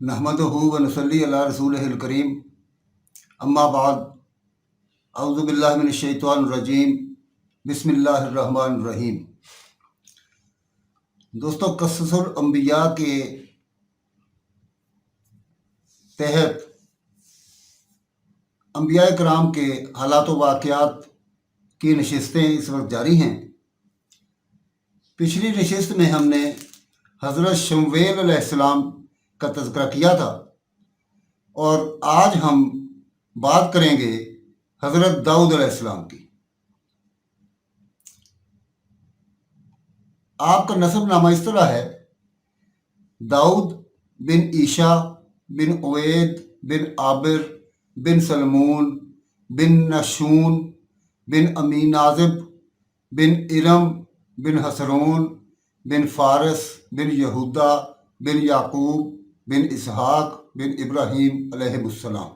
नहमदुहु व नसल्ली अला रसूलिहिल करीम अम्मा बाद अऊज़ु बिल्लाहि मिनश शैतानिर रजीम बिस्मिल्लाहिर रहमानिर रहीम। दोस्तों, क़ससुल अंबिया के तहत अंबिया कराम के हालात व वाक़यात की नशिस्तें इस वक्त जारी हैं। पिछली नशिस्त में हमने हज़रत शमूएल अलैहिस्सलाम का तज़किरा किया था और आज हम बात करेंगे हज़रत दाऊद अलैहिस्सलाम की। आपका नसब नामा इस तरह है: दाऊद बिन ईशा बिन उवैद बिन आबिर बिन सलमून बिन नशून बिन अमीनाजिब बिन इरम बिन हसरून बिन फारस बिन यहूदा बिन याकूब बिन इसहाक बिन इब्राहीम अलैहिमुस्सलाम।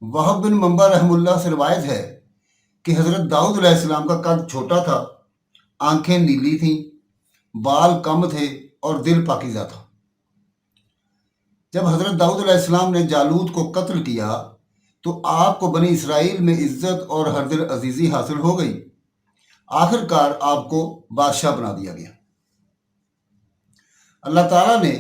वहब बिन मंबा रहमुल्लाह से रिवायत है कि हज़रत दाऊद अलैहिस्सलाम का कद छोटा था, आंखें नीली थीं, बाल कम थे और दिल पाकीज़ा था। जब हज़रत दाऊद अलैहिस्सलाम ने जालूत को कत्ल किया तो आपको बनी इसराइल में इज्जत और हरदिल अजीज़ी हासिल हो गई। आखिरकार आपको बादशाह बना दिया गया। अल्लाह ताला ने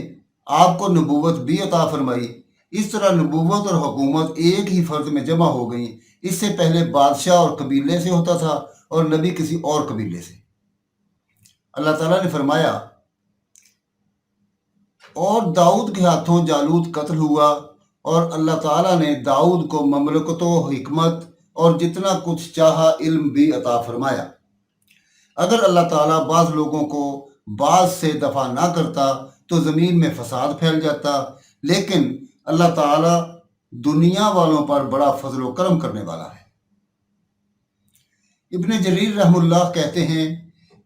आपको नबूवत भी अता फरमाई। इस तरह नबूवत और हुकूमत एक ही फर्द में जमा हो गई। इससे पहले बादशाह और कबीले से होता था और नबी किसी और कबीले से। अल्लाह ताला ने फरमाया, और दाऊद के हाथों जालूत कत्ल हुआ और अल्लाह ताला ने दाऊद को ममलकत व हिकमत और जितना कुछ चाहा इल्म भी अता फरमाया। अगर अल्लाह ताला बाज़ लोगों को बाज़ से दफ़ा ना करता तो ज़मीन में फसाद फैल जाता, लेकिन अल्लाह ताला दुनिया वालों पर बड़ा फजल व करम करने वाला है। इब्न जरीर रहमुल्लाह कहते हैं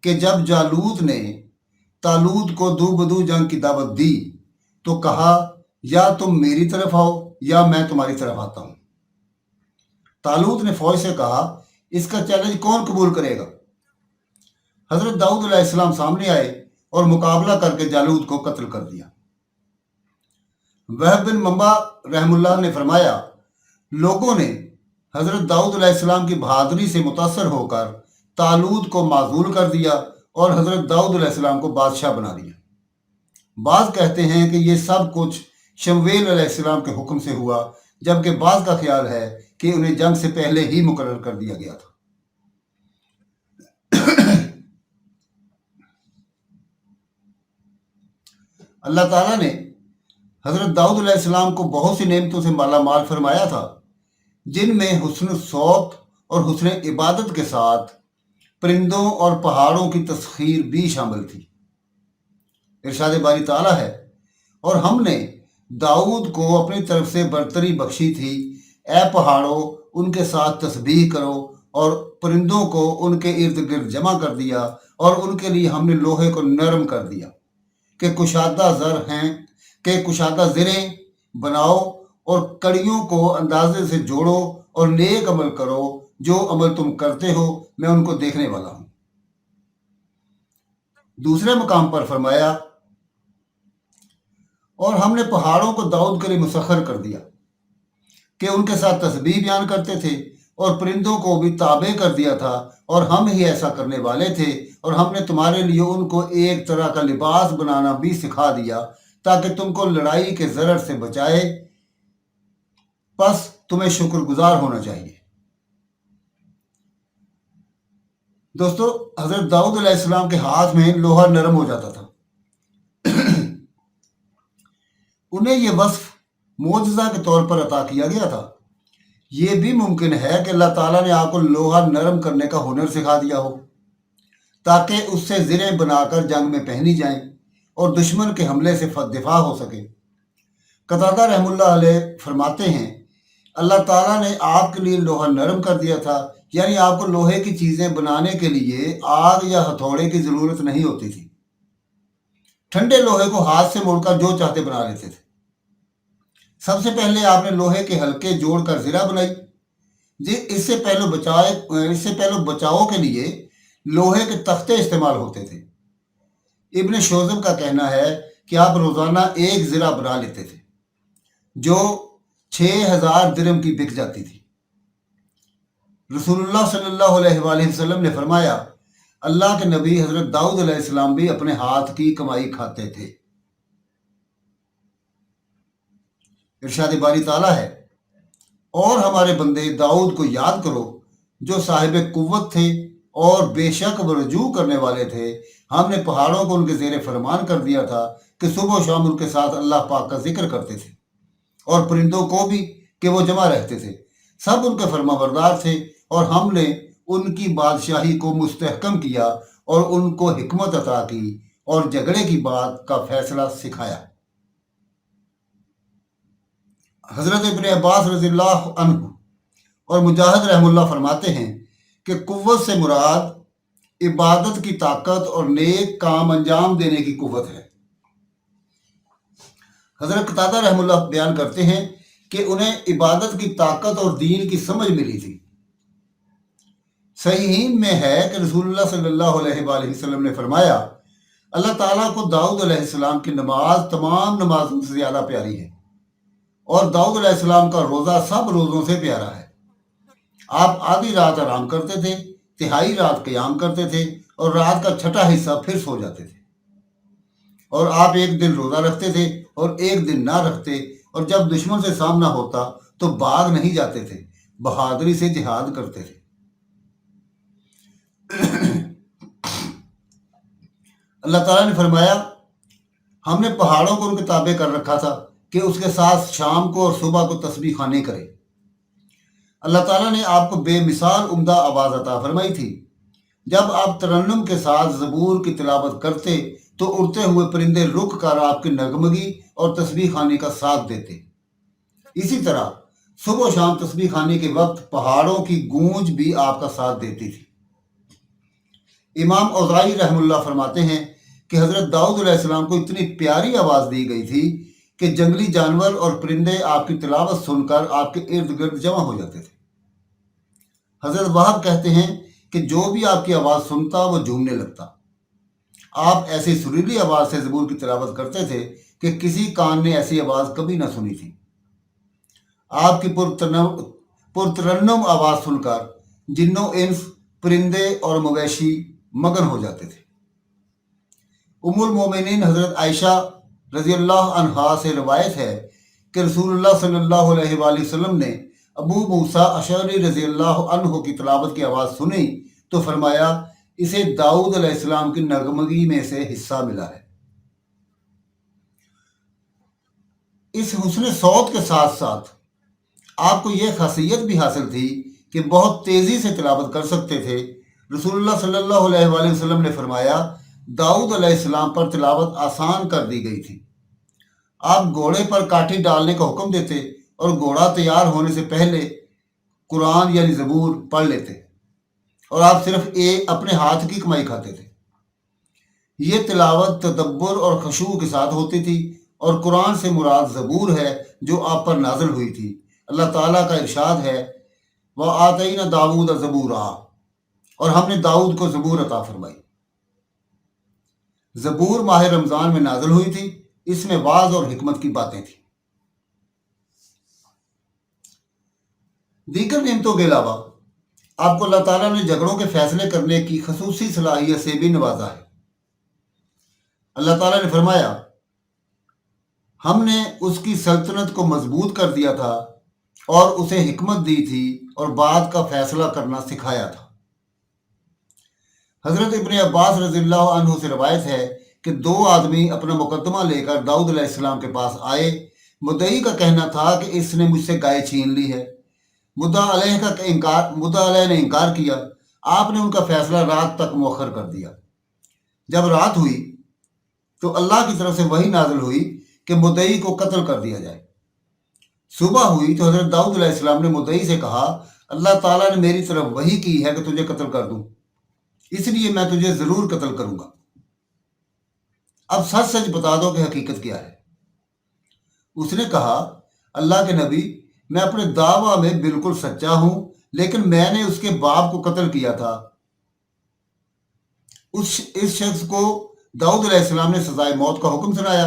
कि जब जालूत ने तालूत को दो बदू जंग की दावत दी तो कहा, या तुम मेरी तरफ आओ या मैं तुम्हारी तरफ आता हूँ। तालूत ने फौज से कहा, इसका चैलेंज कौन कबूल करेगा? हज़रत दाऊद अलैहिस्सलाम सामने आए और मुकाबला करके जालूत को कत्ल कर दिया। वहब बिन मंबा रहमुल्लाह ने फरमाया, लोगों ने हज़रत दाऊद अलैहिस्सलाम की बहादुरी से मुतासर होकर तालूत को माजूल कर दिया और हज़रत दाऊद अलैहिस्सलाम को बादशाह बना दिया। बाज़ कहते हैं कि ये सब कुछ शमूएल अलैहिस्सलाम के हुक्म से हुआ, जबकि बाज़ का ख्याल है कि उन्हें जंग से पहले ही मुकर्रर कर दिया गया था। अल्लाह ताला ने हज़रत दाऊद अलैहिस्सलाम को बहुत सी नेमतों से माला माल फरमाया था, जिनमें हुस्न सौत और हुस्न इबादत के साथ परिंदों और पहाड़ों की तस्खीर भी शामिल थी। इरशाद बारी ताला है, और हमने दाऊद को अपनी तरफ से बरतरी बख्शी थी। ए पहाड़ों, उनके साथ तस्बीह करो, और परिंदों को उनके इर्द गिर्द जमा कर दिया और उनके लिए हमने लोहे को नरम कर दिया कि कुशादा ज़रें बनाओ और कड़ियों को अंदाजे से जोड़ो और नेक अमल करो। जो अमल तुम करते हो मैं उनको देखने वाला हूँ। दूसरे मकाम पर फरमाया, और हमने पहाड़ों को दाऊद के लिए मुसख्खर कर दिया कि उनके साथ तस्बीह बयान करते थे, और परिंदों को भी ताबे कर दिया था, और हम ही ऐसा करने वाले थे। और हमने तुम्हारे लिए उनको एक तरह का लिबास बनाना भी सिखा दिया ताकि तुमको लड़ाई के ज़रर से बचाए। बस तुम्हें शुक्रगुजार होना चाहिए। दोस्तों, हज़रत दाऊद अलैहिस्सलाम के हाथ में लोहा नरम हो जाता था। उन्हें यह वस्फ मोजज़ा के तौर पर अता किया गया था। ये भी मुमकिन है कि अल्लाह ताला ने आपको लोहा नरम करने का हुनर सिखा दिया हो ताकि उससे ज़रें बनाकर जंग में पहनी जाएं और दुश्मन के हमले से दिफा हो सके। कतादा रहमुल्लाह अलैह फरमाते हैं, अल्लाह ताला ने आपके लिए लोहा नरम कर दिया था, यानी आपको लोहे की चीज़ें बनाने के लिए आग या हथौड़े की ज़रूरत नहीं होती थी। ठंडे लोहे को हाथ से मोड़कर जो चाहते बना लेते थे। सबसे पहले आपने लोहे के हल्के जोड़कर ज़रा बनाई। इससे पहले बचाव के लिए لوہے کے تختے استعمال ہوتے تھے۔ ابن شوذب کا کہنا ہے کہ آپ روزانہ ایک زرہ بنا لیتے تھے جو 6,000 درہم کی بک جاتی تھی۔ رسول اللہ صلی اللہ علیہ وآلہ وسلم نے فرمایا، اللہ کے نبی حضرت داؤد علیہ السلام بھی اپنے ہاتھ کی کمائی کھاتے تھے۔ ارشاد باری تعالیٰ ہے، اور ہمارے بندے داؤد کو یاد کرو جو صاحب قوت تھے اور بے شک وہ رجوع کرنے والے تھے۔ ہم نے پہاڑوں کو ان کے زیر فرمان کر دیا تھا کہ صبح و شام ان کے ساتھ اللہ پاک کا ذکر کرتے تھے، اور پرندوں کو بھی کہ وہ جمع رہتے تھے، سب ان کے فرما بردار تھے، اور ہم نے ان کی بادشاہی کو مستحکم کیا اور ان کو حکمت عطا کی اور جھگڑے کی بات کا فیصلہ سکھایا۔ حضرت ابن عباس رضی اللہ عنہ اور مجاہد رحم اللہ فرماتے ہیں کہ قوت سے مراد عبادت کی طاقت اور نیک کام انجام دینے کی قوت ہے۔ حضرت قتادہ رحم اللہ بیان کرتے ہیں کہ انہیں عبادت کی طاقت اور دین کی سمجھ ملی تھی۔ صحیحین میں ہے کہ رسول اللہ صلی اللہ علیہ وآلہ وسلم نے فرمایا، اللہ تعالیٰ کو داؤد علیہ السلام کی نماز تمام نمازوں سے زیادہ پیاری ہے، اور داؤد علیہ السلام کا روزہ سب روزوں سے پیارا ہے۔ آپ آدھی رات آرام کرتے تھے، تہائی رات قیام کرتے تھے، اور رات کا چھٹا حصہ پھر سو جاتے تھے، اور آپ ایک دن روزہ رکھتے تھے اور ایک دن نہ رکھتے، اور جب دشمن سے سامنا ہوتا تو بھاگ نہیں جاتے تھے، بہادری سے جہاد کرتے تھے۔ اللہ تعالیٰ نے فرمایا، ہم نے پہاڑوں کو ان کے تابع کر رکھا تھا کہ اس کے ساتھ شام کو اور صبح کو تسبیح خوانی کرے۔ اللہ تعالیٰ نے آپ کو بے مثال عمدہ آواز عطا فرمائی تھی۔ جب آپ ترنم کے ساتھ زبور کی تلاوت کرتے تو اڑتے ہوئے پرندے رک کر آپ کی نغمگی اور تسبیح خوانی کا ساتھ دیتے۔ اسی طرح صبح و شام تسبیح خوانی کے وقت پہاڑوں کی گونج بھی آپ کا ساتھ دیتی تھی۔ امام اوزاعی رحم اللہ فرماتے ہیں کہ حضرت داؤد علیہ السلام کو اتنی پیاری آواز دی گئی تھی کہ جنگلی جانور اور پرندے آپ کی تلاوت سن کر آپ کے ارد گرد جمع ہو جاتے تھے۔ حضرت وہاب کہتے ہیں کہ جو بھی آپ کی آواز سنتا وہ جھومنے لگتا۔ آپ ایسی سریلی آواز سے زبور کی تلاوت کرتے تھے کہ کسی کان نے ایسی آواز کبھی نہ سنی تھی۔ آپ کی پرترنم آواز سن کر جنوں انس، پرندے اور مویشی مگن ہو جاتے تھے۔ ام المومنین حضرت عائشہ رضی اللہ عنہا سے روایت ہے کہ رسول اللہ صلی اللہ علیہ وآلہ وسلم نے ابو موسیٰ اشعری رضی اللہ عنہ کی تلاوت کی آواز سنی تو فرمایا، اسے داؤد علیہ السلام کی نغمگی میں سے حصہ ملا ہے۔ اس حسن صوت کے ساتھ ساتھ آپ کو یہ خاصیت بھی حاصل تھی کہ بہت تیزی سے تلاوت کر سکتے تھے۔ رسول اللہ صلی اللہ علیہ وآلہ وسلم نے فرمایا، داؤد علیہ السلام پر تلاوت آسان کر دی گئی تھی۔ آپ گھوڑے پر کاٹھی ڈالنے کا حکم دیتے اور گھوڑا تیار ہونے سے پہلے قرآن یعنی زبور پڑھ لیتے، اور آپ صرف اپنے ہاتھ کی کمائی کھاتے تھے۔ یہ تلاوت تدبر اور خشوع کے ساتھ ہوتی تھی، اور قرآن سے مراد زبور ہے جو آپ پر نازل ہوئی تھی۔ اللہ تعالیٰ کا ارشاد ہے، وَآتَيْنَا دَاوُودَ زَبُورًا، اور ہم نے داؤد کو زبور عطا فرمائی۔ زبور ماہ رمضان میں نازل ہوئی تھی، اس میں واعظ اور حکمت کی باتیں تھیں۔ دیگر نعمتوں کے علاوہ آپ کو اللہ تعالیٰ نے جھگڑوں کے فیصلے کرنے کی خصوصی صلاحیت سے بھی نوازا ہے۔ اللہ تعالیٰ نے فرمایا، ہم نے اس کی سلطنت کو مضبوط کر دیا تھا اور اسے حکمت دی تھی اور بات کا فیصلہ کرنا سکھایا تھا۔ حضرت ابن عباس رضی اللہ عنہ سے روایت ہے کہ 2 آدمی اپنا مقدمہ لے کر داؤد علیہ السلام کے پاس آئے۔ مدعی کا کہنا تھا کہ اس نے مجھ سے گائے چھین لی ہے۔ مدعا علیہ نے انکار کیا۔ آپ نے ان کا فیصلہ رات تک مؤخر کر دیا۔ جب رات ہوئی تو اللہ کی طرف سے وحی نازل ہوئی کہ مدعی کو قتل کر دیا جائے۔ صبح ہوئی تو حضرت داؤد علیہ السلام نے مدعی سے کہا، اللہ تعالیٰ نے میری طرف وحی کی ہے کہ تجھے قتل کر دوں، اس لیے میں تجھے ضرور قتل کروں گا۔ اب سچ سچ بتا دو کہ حقیقت کیا ہے۔ اس نے کہا، اللہ کے نبی، میں اپنے دعویٰ میں بالکل سچا ہوں، لیکن میں نے اس کے باپ کو قتل کیا تھا۔ इस शख्स को दाऊद अलैहिस्सलाम ने सजाए मौत का हुक्म सुनाया।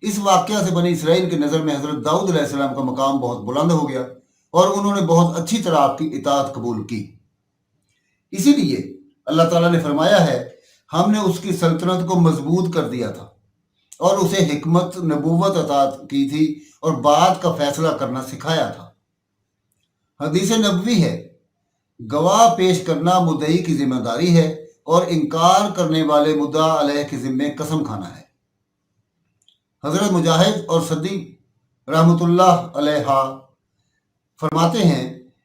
इस वाक़या से बनी इसराइल की नज़र में हज़रत दाऊद अलैहिस्सलाम का मकाम बहुत बुलंद हो गया और उन्होंने बहुत अच्छी तरह आपकी इताअत कबूल की। इसीलिए अल्लाह ताला ने फरमाया है, हमने उसकी सल्तनत को मजबूत कर दिया था और उसे हिकमत नबूवत अता की थी और बात का फैसला करना सिखाया था। हदीस नबवी है, गवाह पेश करना मुद्दई की जिम्मेदारी है और इनकार करने वाले मुद्दा अलैह के जिम्मे कसम खाना है। हजरत मुजाहिद और सद्दी रहमतुल्लाह अलैहा फरमाते हैं,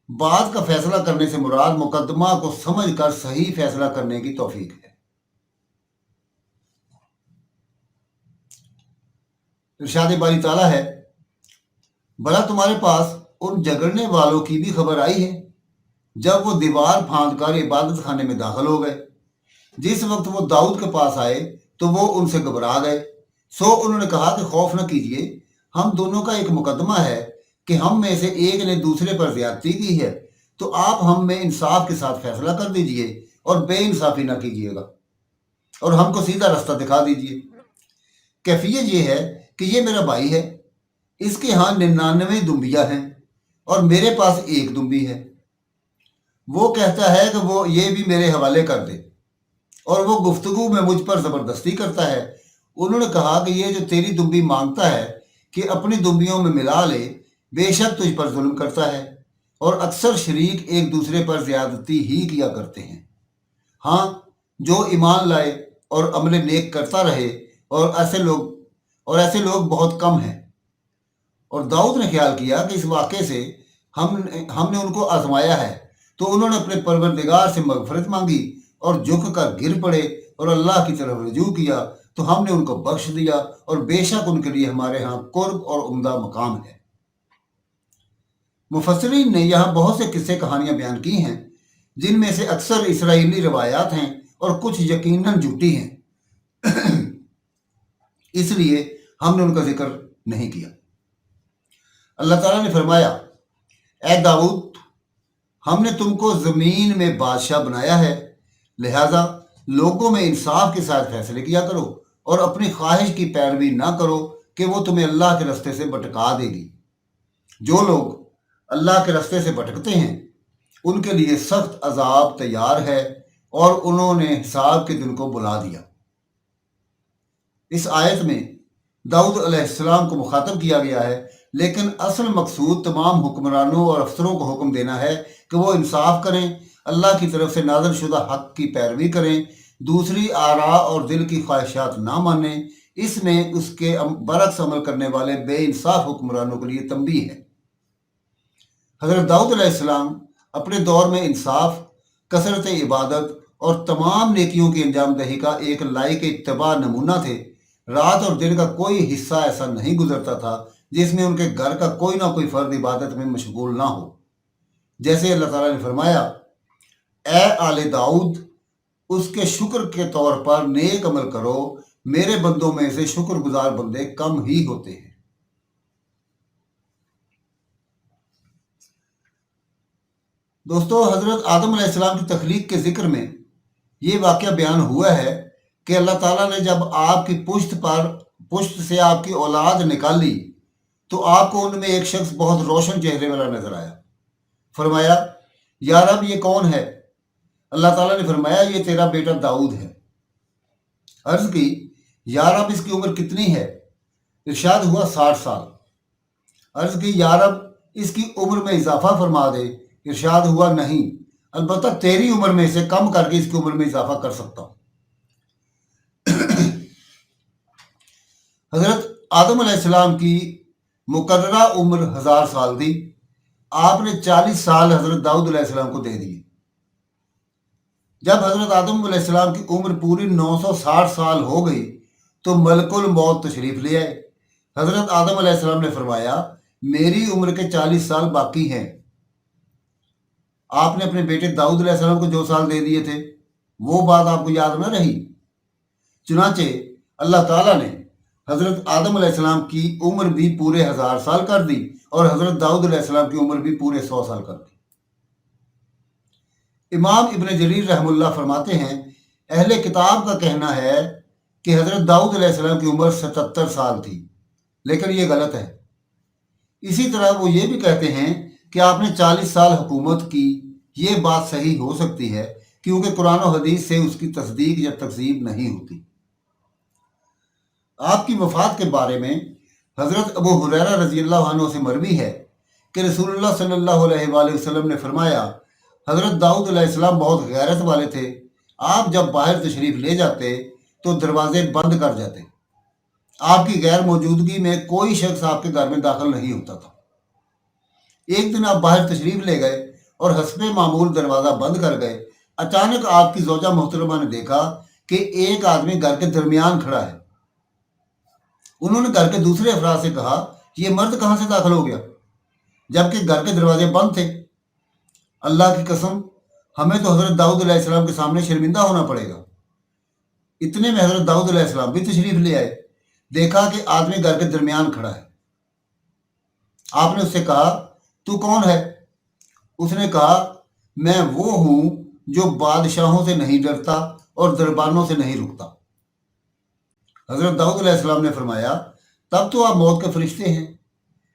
बात का फैसला करने से मुराद मुकदमा को समझकर सही फैसला करने की तौफीक है। इरशाद बारी ताला है, भला तुम्हारे पास उन झगड़ने वालों की भी खबर आई है जब वो दीवार फांद कर इबादत खाने में दाखिल हो गए। जिस वक्त वो दाऊद के पास आए तो वो उनसे घबरा गए। सो उन्होंने कहा कि खौफ न कीजिए, हम दोनों का एक मुकदमा है कि हम में से एक ने दूसरे पर ज्यादती की है, तो आप हम में इंसाफ के साथ फैसला कर दीजिए और बेइंसाफी ना कीजिएगा और हमको सीधा रास्ता दिखा दीजिए। कैफियत ये है कि ये मेरा भाई है, इसके यहाँ 99 दुम्बियाँ हैं और मेरे पास एक दुम्बी है। वो कहता है कि वो ये भी मेरे हवाले कर दे और वो गुफ्तगू में मुझ पर ज़बरदस्ती करता है। उन्होंने कहा कि ये जो तेरी दुम्बी मांगता है कि अपनी दुम्बियों में मिला ले, बेशक तुझ पर जुल्म करता है और अक्सर शरीक एक दूसरे पर ज़्यादती ही किया करते हैं। हाँ, जो ईमान लाए और अमल नेक करता रहे और ऐसे लोग बहुत कम हैं। और दाऊद ने ख्याल किया कि इस वाक़े से हमने उनको आजमाया है, तो उन्होंने अपने परवरदिगार से मगफरत मांगी और झुक कर गिर पड़े और अल्लाह की तरफ रुजू किया, तो हमने उनको बख्श दिया और बेशक उनके लिए हमारे यहाँ कुर्ब और उम्दा मकाम है। मुफस्सिरीन ने यहाँ बहुत से किस्से कहानियाँ बयान की हैं जिनमें से अक्सर इसराइली रवायात हैं और कुछ यकीनन झूठी हैं, इसलिए हमने उनका जिक्र नहीं किया। अल्लाह ताला ने फरमाया, ए दाऊद, हमने तुमको ज़मीन में बादशाह बनाया है, लिहाजा लोगों में इंसाफ के साथ फैसले किया करो और अपनी ख्वाहिश की पैरवी ना करो कि वो तुम्हें अल्लाह के रास्ते से भटका देगी। जो लोग अल्लाह के रास्ते से भटकते हैं उनके लिए सख्त अजाब तैयार है और उन्होंने हिसाब के दिन को बुला दिया। इस आयत में दाऊद अलैहिस्सलाम को मुखातब किया गया है, लेकिन असल मकसूद तमाम हुक्मरानों और अफसरों को हुक्म देना है कि वो इंसाफ करें, अल्लाह की तरफ से नाज़िल शुदा हक़ की पैरवी करें, दूसरी आरा और दिल की ख्वाहिशात ना मानें। इसमें उसके बरक्स अमल करने वाले बेइंसाफ हुक्मरानों के लिए तंबीह है। हज़रत दाऊद अलैहिस्सलाम अपने दौर में इंसाफ, कसरत इबादत और तमाम नेकियों की अंजाम दही का एक लायक इत्तबा नमूना थे। रात और दिन का कोई हिस्सा ऐसा नहीं गुजरता था जिसमें उनके घर का कोई ना कोई फ़र्द इबादत में मशगूल ना हो। जैसे अल्लाह ताला ने फरमाया, ए आले दाऊद, उसके शुक्र के तौर पर नेक अमल करो, मेरे बंदों में से शुक्रगुजार बंदे कम ही होते हैं। दोस्तों, हज़रत आदम अलैहिस्सलाम की तख्लीक के ज़िक्र में ये वाक़या बयान हुआ है कि अल्लाह ताला ने जब आपकी पुश्त से आपकी औलाद निकाली तो आपको उनमें एक शख्स बहुत रोशन चेहरे वाला नजर आया। फरमाया, या रब, ये कौन है? अल्लाह ताला ने फरमाया, ये तेरा बेटा दाऊद है। अर्ज की, या रब, इसकी उम्र कितनी है? इरशाद हुआ 60 साल। अर्ज की, या रब, इसकी उम्र में इजाफा फरमा दे। इरशाद हुआ, नहीं, अलबत्ता तेरी उम्र में से कम करके इसकी उम्र में इजाफा कर सकता हूँ। हजरत आदम अलैहिस्सलाम की मुकर्ररा उम्र 1000 साल थी। आपने 40 साल हजरत दाऊद अलैहिस्सलाम को दे दिए। जब हजरत आदम अलैहिस्सलाम की उम्र पूरी 960 साल हो गई तो मलकुल मौत तशरीफ ले आए। हजरत आदम अलैहिस्सलाम ने फरमाया, मेरी उम्र के 40 साल बाकी हैं। आपने अपने बेटे दाऊद अलैहिस्सलाम को जो साल दे दिए थे वो बात आपको याद न रही। चुनाचे अल्लाह ताला ने हजरत आदम अलैहिस्सलाम की उम्र भी पूरे 1000 साल कर दी और हजरत दाऊद अलैहिस्सलाम की उम्र भी पूरे 100 साल कर दी। इमाम इब्न जरीर रहमुल्लाह फरमाते हैं, اہل کتاب کا کہنا ہے کہ حضرت داؤد علیہ السلام کی عمر 77 سال تھی، لیکن یہ غلط ہے۔ اسی طرح وہ یہ بھی کہتے ہیں کہ آپ نے 40 سال حکومت کی۔ یہ بات صحیح ہو سکتی ہے کیونکہ قرآن و حدیث سے اس کی تصدیق یا تکذیب نہیں ہوتی۔ آپ کی وفات کے بارے میں حضرت ابو ہریرہ رضی اللہ عنہ سے مروی ہے کہ رسول اللہ صلی اللہ علیہ وآلہ وسلم نے فرمایا، حضرت داؤد علیہ السلام بہت غیرت والے تھے۔ آپ جب باہر تشریف لے جاتے تو دروازے بند کر جاتے۔ آپ کی غیر موجودگی میں کوئی شخص آپ کے گھر میں داخل نہیں ہوتا تھا۔ ایک دن آپ باہر تشریف لے گئے اور حسب معمول دروازہ بند کر گئے۔ اچانک آپ کی زوجہ محترمہ نے دیکھا کہ ایک آدمی گھر کے درمیان کھڑا ہے۔ انہوں نے گھر کے دوسرے افراد سے کہا، یہ مرد کہاں سے داخل ہو گیا جبکہ گھر کے دروازے بند تھے؟ اللہ کی قسم، ہمیں تو حضرت داؤد علیہ السلام کے سامنے شرمندہ ہونا پڑے گا۔ اتنے میں حضرت داؤد علیہ السلام بھی تشریف لے آئے۔ دیکھا کہ آدمی گھر کے درمیان کھڑا ہے۔ آپ نے اس سے کہا، تو کون ہے؟ اس نے کہا، میں وہ ہوں جو بادشاہوں سے نہیں ڈرتا اور دربانوں سے نہیں رکتا۔ حضرت داؤد علیہ السلام نے فرمایا، تب تو آپ موت کے فرشتے ہیں۔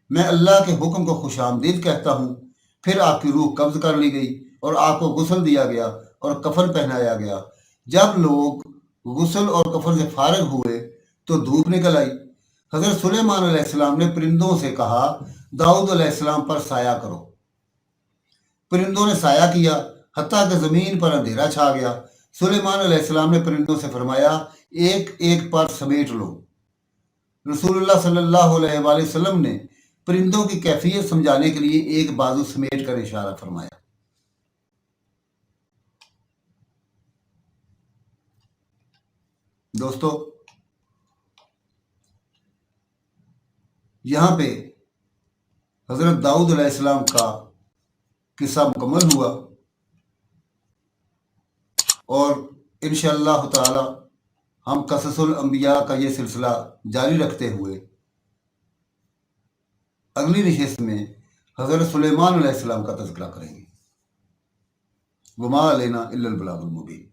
میں اللہ کے حکم کو خوش آمدید کہتا ہوں۔ پھر آپ کی روح قبض کر لی گئی اور آپ کو غسل دیا گیا اور کفن پہنایا گیا۔ جب لوگ غسل اور کفن سے فارغ ہوئے تو دھوپ نکل آئی۔ حضرت سلیمان علیہ السلام نے پرندوں سے کہا، داؤد علیہ السلام پر سایہ کرو۔ پرندوں نے سایہ کیا حتیٰ کہ زمین پر اندھیرا چھا گیا۔ سلیمان علیہ السلام نے پرندوں سے فرمایا، ایک ایک پر سمیٹ لو۔ رسول اللہ صلی اللہ علیہ وآلہ وسلم نے پرندوں کی کیفیت سمجھانے کے لیے ایک بازو سمیٹ کر اشارہ فرمایا۔ دوستو، یہاں پہ حضرت داؤد علیہ السلام کا قصہ مکمل ہوا، اور انشاءاللہ تعالی ہم قصص الانبیاء کا یہ سلسلہ جاری رکھتے ہوئے اگلی نشست میں حضرت سلیمان علیہ السلام کا تذکرہ کریں گے۔ وما علینا الا البلاغ المبین۔